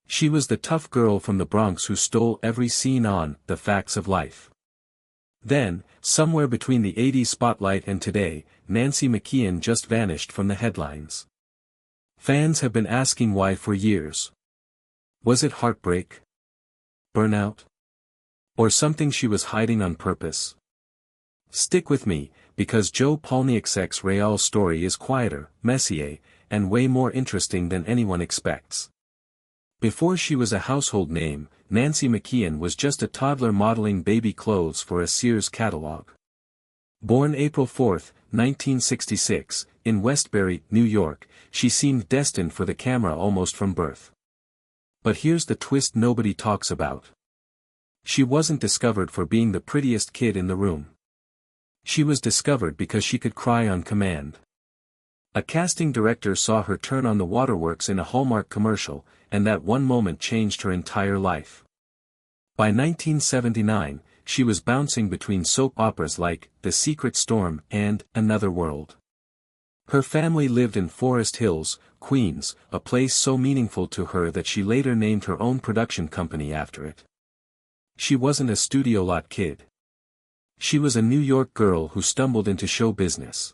She was the tough girl from the Bronx who stole every scene on The Facts of Life. Then, somewhere between the '80s spotlight and today, Nancy McKeon just vanished from the headlines. Fans have been asking why for years. Was it heartbreak? Burnout? Or something she was hiding on purpose? Stick with me, because Joe Polniaksek's real story is quieter, messier, and way more interesting than anyone expects. Before she was a household name, Nancy McKeon was just a toddler modeling baby clothes for a Sears catalog. Born April 4, 1966, in Westbury, New York, she seemed destined for the camera almost from birth. But here's the twist nobody talks about. She wasn't discovered for being the prettiest kid in the room. She was discovered because she could cry on command. A casting director saw her turn on the waterworks in a Hallmark commercial, and that one moment changed her entire life. By 1979, she was bouncing between soap operas like The Secret Storm and Another World. Her family lived in Forest Hills, Queens, a place so meaningful to her that she later named her own production company after it. She wasn't a studio lot kid. She was a New York girl who stumbled into show business.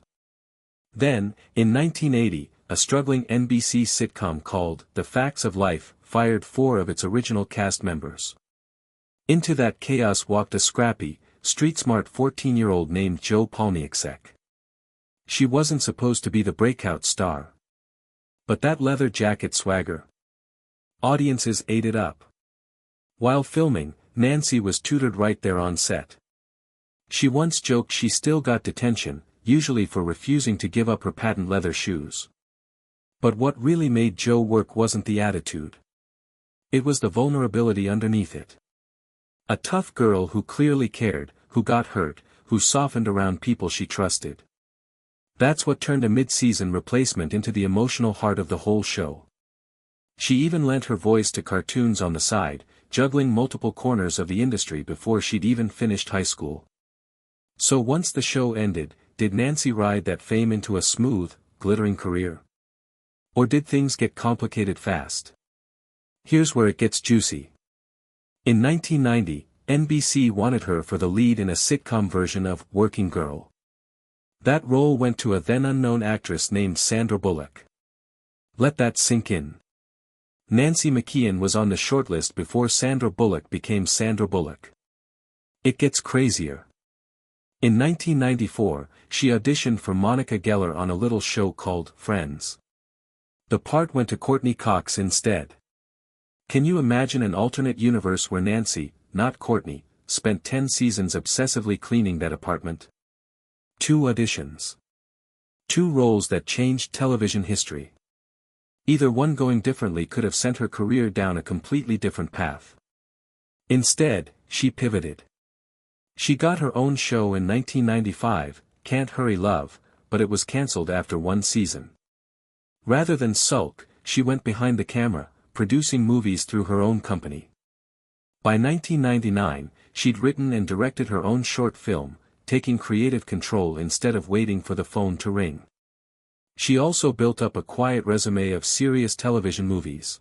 Then, in 1980, a struggling NBC sitcom called The Facts of Life fired 4 of its original cast members. Into that chaos walked a scrappy, street-smart 14-year-old named Joe Polniaksek. She wasn't supposed to be the breakout star. But that leather jacket swagger. Audiences ate it up. While filming, Nancy was tutored right there on set. She once joked she still got detention, usually for refusing to give up her patent leather shoes. But what really made Joe work wasn't the attitude. It was the vulnerability underneath it. A tough girl who clearly cared, who got hurt, who softened around people she trusted. That's what turned a mid-season replacement into the emotional heart of the whole show. She even lent her voice to cartoons on the side, juggling multiple corners of the industry before she'd even finished high school. So once the show ended, did Nancy ride that fame into a smooth, glittering career? Or did things get complicated fast? Here's where it gets juicy. In 1990, NBC wanted her for the lead in a sitcom version of Working Girl. That role went to a then-unknown actress named Sandra Bullock. Let that sink in. Nancy McKeon was on the shortlist before Sandra Bullock became Sandra Bullock. It gets crazier. In 1994, she auditioned for Monica Geller on a little show called Friends. The part went to Courtney Cox instead. Can you imagine an alternate universe where Nancy, not Courtney, spent 10 seasons obsessively cleaning that apartment? 2 auditions. 2 roles that changed television history. Either one going differently could have sent her career down a completely different path. Instead, she pivoted. She got her own show in 1995, Can't Hurry Love, but it was cancelled after 1 season. Rather than sulk, she went behind the camera, producing movies through her own company. By 1999, she'd written and directed her own short film, taking creative control instead of waiting for the phone to ring. She also built up a quiet resume of serious television movies.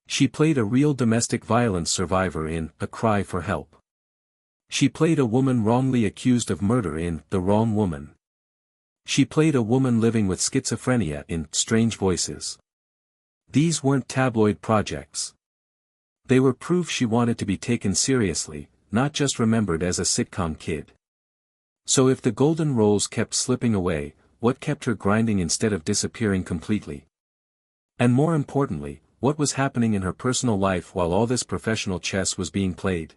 She played a real domestic violence survivor in A Cry for Help. She played a woman wrongly accused of murder in The Wrong Woman. She played a woman living with schizophrenia in Strange Voices. These weren't tabloid projects. They were proof she wanted to be taken seriously, not just remembered as a sitcom kid. So if the golden roles kept slipping away, what kept her grinding instead of disappearing completely? And more importantly, what was happening in her personal life while all this professional chess was being played?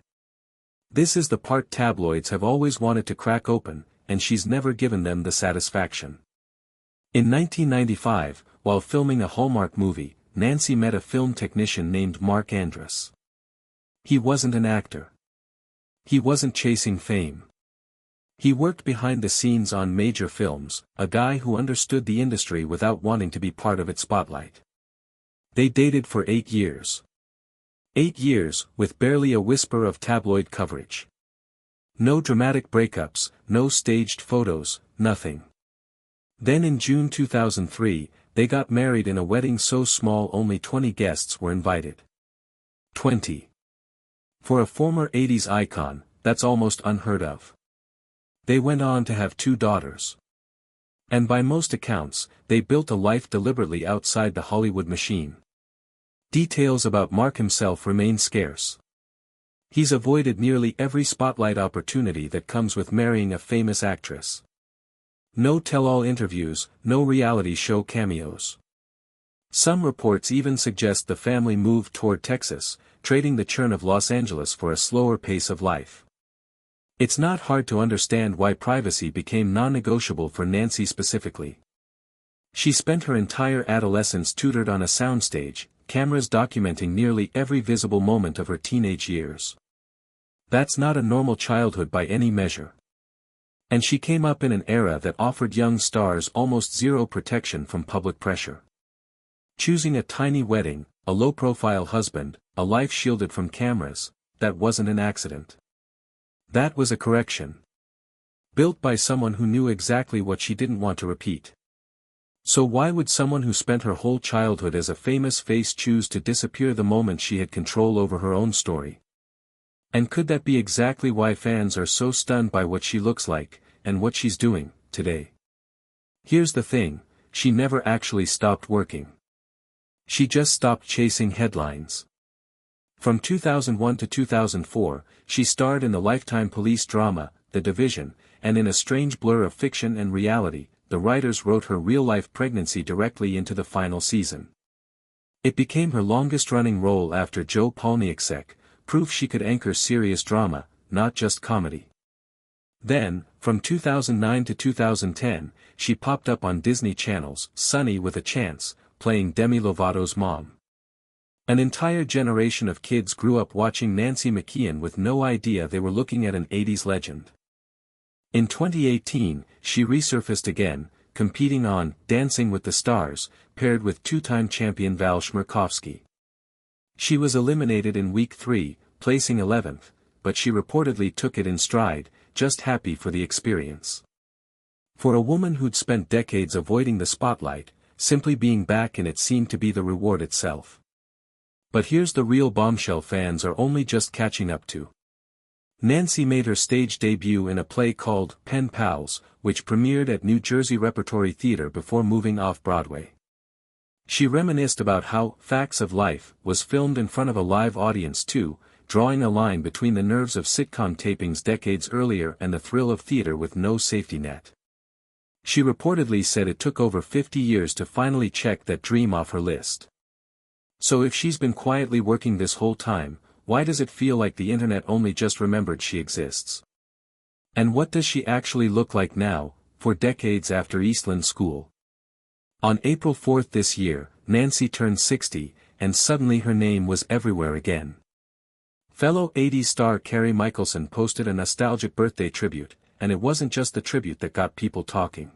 This is the part tabloids have always wanted to crack open, and she's never given them the satisfaction. In 1995, while filming a Hallmark movie, Nancy met a film technician named Mark Andrus. He wasn't an actor. He wasn't chasing fame. He worked behind the scenes on major films, a guy who understood the industry without wanting to be part of its spotlight. They dated for 8 years. 8 years, with barely a whisper of tabloid coverage. No dramatic breakups, no staged photos, nothing. Then in June 2003, they got married in a wedding so small only 20 guests were invited. 20. For a former 80s icon, that's almost unheard of. They went on to have 2 daughters. And by most accounts, they built a life deliberately outside the Hollywood machine. Details about Mark himself remain scarce. He's avoided nearly every spotlight opportunity that comes with marrying a famous actress. No tell-all interviews, no reality show cameos. Some reports even suggest the family moved toward Texas, trading the churn of Los Angeles for a slower pace of life. It's not hard to understand why privacy became non-negotiable for Nancy specifically. She spent her entire adolescence tutored on a soundstage, cameras documenting nearly every visible moment of her teenage years. That's not a normal childhood by any measure. And she came up in an era that offered young stars almost zero protection from public pressure. Choosing a tiny wedding, a low-profile husband, a life shielded from cameras, that wasn't an accident. That was a correction. Built by someone who knew exactly what she didn't want to repeat. So why would someone who spent her whole childhood as a famous face choose to disappear the moment she had control over her own story? And could that be exactly why fans are so stunned by what she looks like, and what she's doing, today? Here's the thing, she never actually stopped working. She just stopped chasing headlines. From 2001 to 2004, she starred in the Lifetime police drama, The Division, and in a strange blur of fiction and reality, the writers wrote her real-life pregnancy directly into the final season. It became her longest-running role after Joe Polniaczek, proof she could anchor serious drama, not just comedy. Then, from 2009 to 2010, she popped up on Disney Channel's Sunny with a Chance, playing Demi Lovato's mom. An entire generation of kids grew up watching Nancy McKeon with no idea they were looking at an 80s legend. In 2018, she resurfaced again, competing on Dancing with the Stars, paired with 2-time champion Val Schmirkovsky. She was eliminated in week 3, placing 11th, but she reportedly took it in stride, just happy for the experience. For a woman who'd spent decades avoiding the spotlight, simply being back in it seemed to be the reward itself. But here's the real bombshell fans are only just catching up to. Nancy made her stage debut in a play called Pen Pals, which premiered at New Jersey Repertory Theater before moving off-Broadway. She reminisced about how Facts of Life was filmed in front of a live audience too, drawing a line between the nerves of sitcom tapings decades earlier and the thrill of theater with no safety net. She reportedly said it took over 50 years to finally check that dream off her list. So if she's been quietly working this whole time, why does it feel like the internet only just remembered she exists? And what does she actually look like now, 4 decades after Eastland School? On April 4th this year, Nancy turned 60, and suddenly her name was everywhere again. Fellow 80s star Carey Michelson posted a nostalgic birthday tribute, and it wasn't just the tribute that got people talking.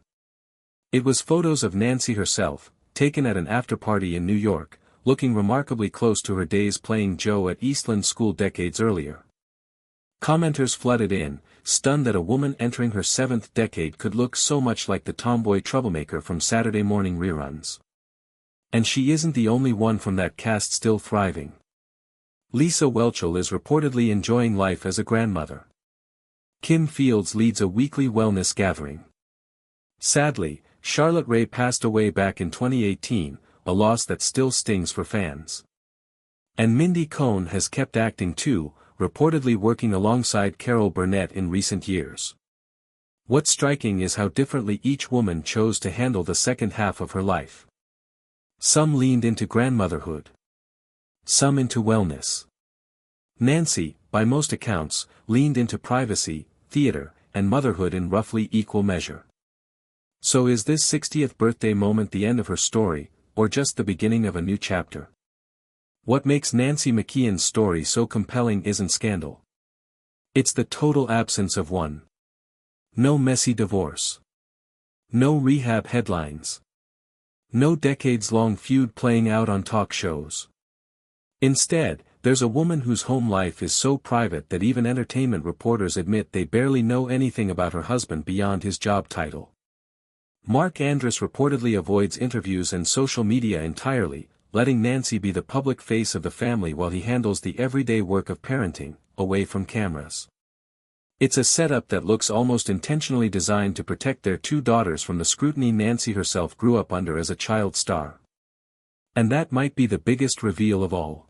It was photos of Nancy herself, taken at an after-party in New York, looking remarkably close to her days playing Jo at Eastland School decades earlier. Commenters flooded in, stunned that a woman entering her 7th decade could look so much like the tomboy troublemaker from Saturday morning reruns. And she isn't the only one from that cast still thriving. Lisa Whelchel is reportedly enjoying life as a grandmother. Kim Fields leads a weekly wellness gathering. Sadly, Charlotte Rae passed away back in 2018, a loss that still stings for fans. And Mindy Cohn has kept acting too, reportedly working alongside Carol Burnett in recent years. What's striking is how differently each woman chose to handle the second half of her life. Some leaned into grandmotherhood. Some into wellness. Nancy, by most accounts, leaned into privacy, theater, and motherhood in roughly equal measure. So is this 60th birthday moment the end of her story, or just the beginning of a new chapter? What makes Nancy McKeon's story so compelling isn't scandal. It's the total absence of one. No messy divorce. No rehab headlines. No decades-long feud playing out on talk shows. Instead, there's a woman whose home life is so private that even entertainment reporters admit they barely know anything about her husband beyond his job title. Mark Andrus reportedly avoids interviews and social media entirely, letting Nancy be the public face of the family while he handles the everyday work of parenting, away from cameras. It's a setup that looks almost intentionally designed to protect their two daughters from the scrutiny Nancy herself grew up under as a child star. And that might be the biggest reveal of all.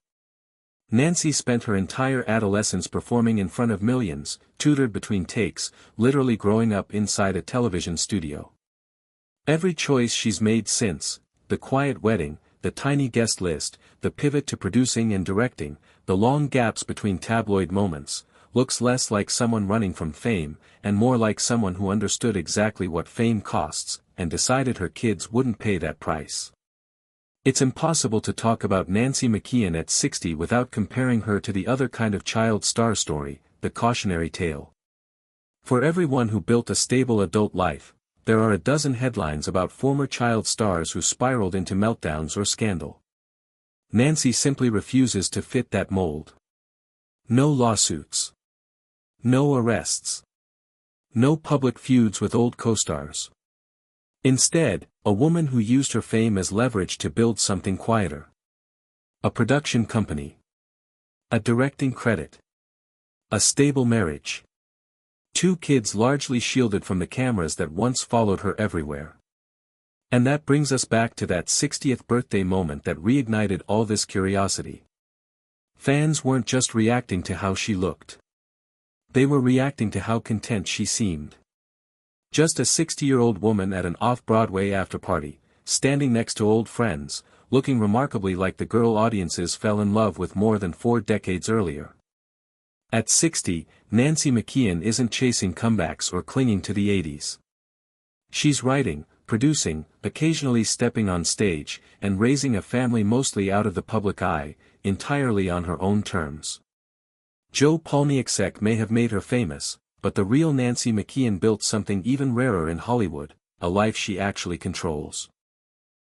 Nancy spent her entire adolescence performing in front of millions, tutored between takes, literally growing up inside a television studio. Every choice she's made since, the quiet wedding, the tiny guest list, the pivot to producing and directing, the long gaps between tabloid moments, looks less like someone running from fame, and more like someone who understood exactly what fame costs, and decided her kids wouldn't pay that price. It's impossible to talk about Nancy McKeon at 60 without comparing her to the other kind of child star story, the cautionary tale. For everyone who built a stable adult life, there are a dozen headlines about former child stars who spiraled into meltdowns or scandal. Nancy simply refuses to fit that mold. No lawsuits. No arrests. No public feuds with old co-stars. Instead, a woman who used her fame as leverage to build something quieter. A production company. A directing credit. A stable marriage. 2 kids largely shielded from the cameras that once followed her everywhere. And that brings us back to that 60th birthday moment that reignited all this curiosity. Fans weren't just reacting to how she looked. They were reacting to how content she seemed. Just a 60-year-old woman at an off-Broadway after-party, standing next to old friends, looking remarkably like the girl audiences fell in love with more than 4 decades earlier. At 60, Nancy McKeon isn't chasing comebacks or clinging to the 80s. She's writing, producing, occasionally stepping on stage, and raising a family mostly out of the public eye, entirely on her own terms. Joe Polniaczek may have made her famous, but the real Nancy McKeon built something even rarer in Hollywood, a life she actually controls.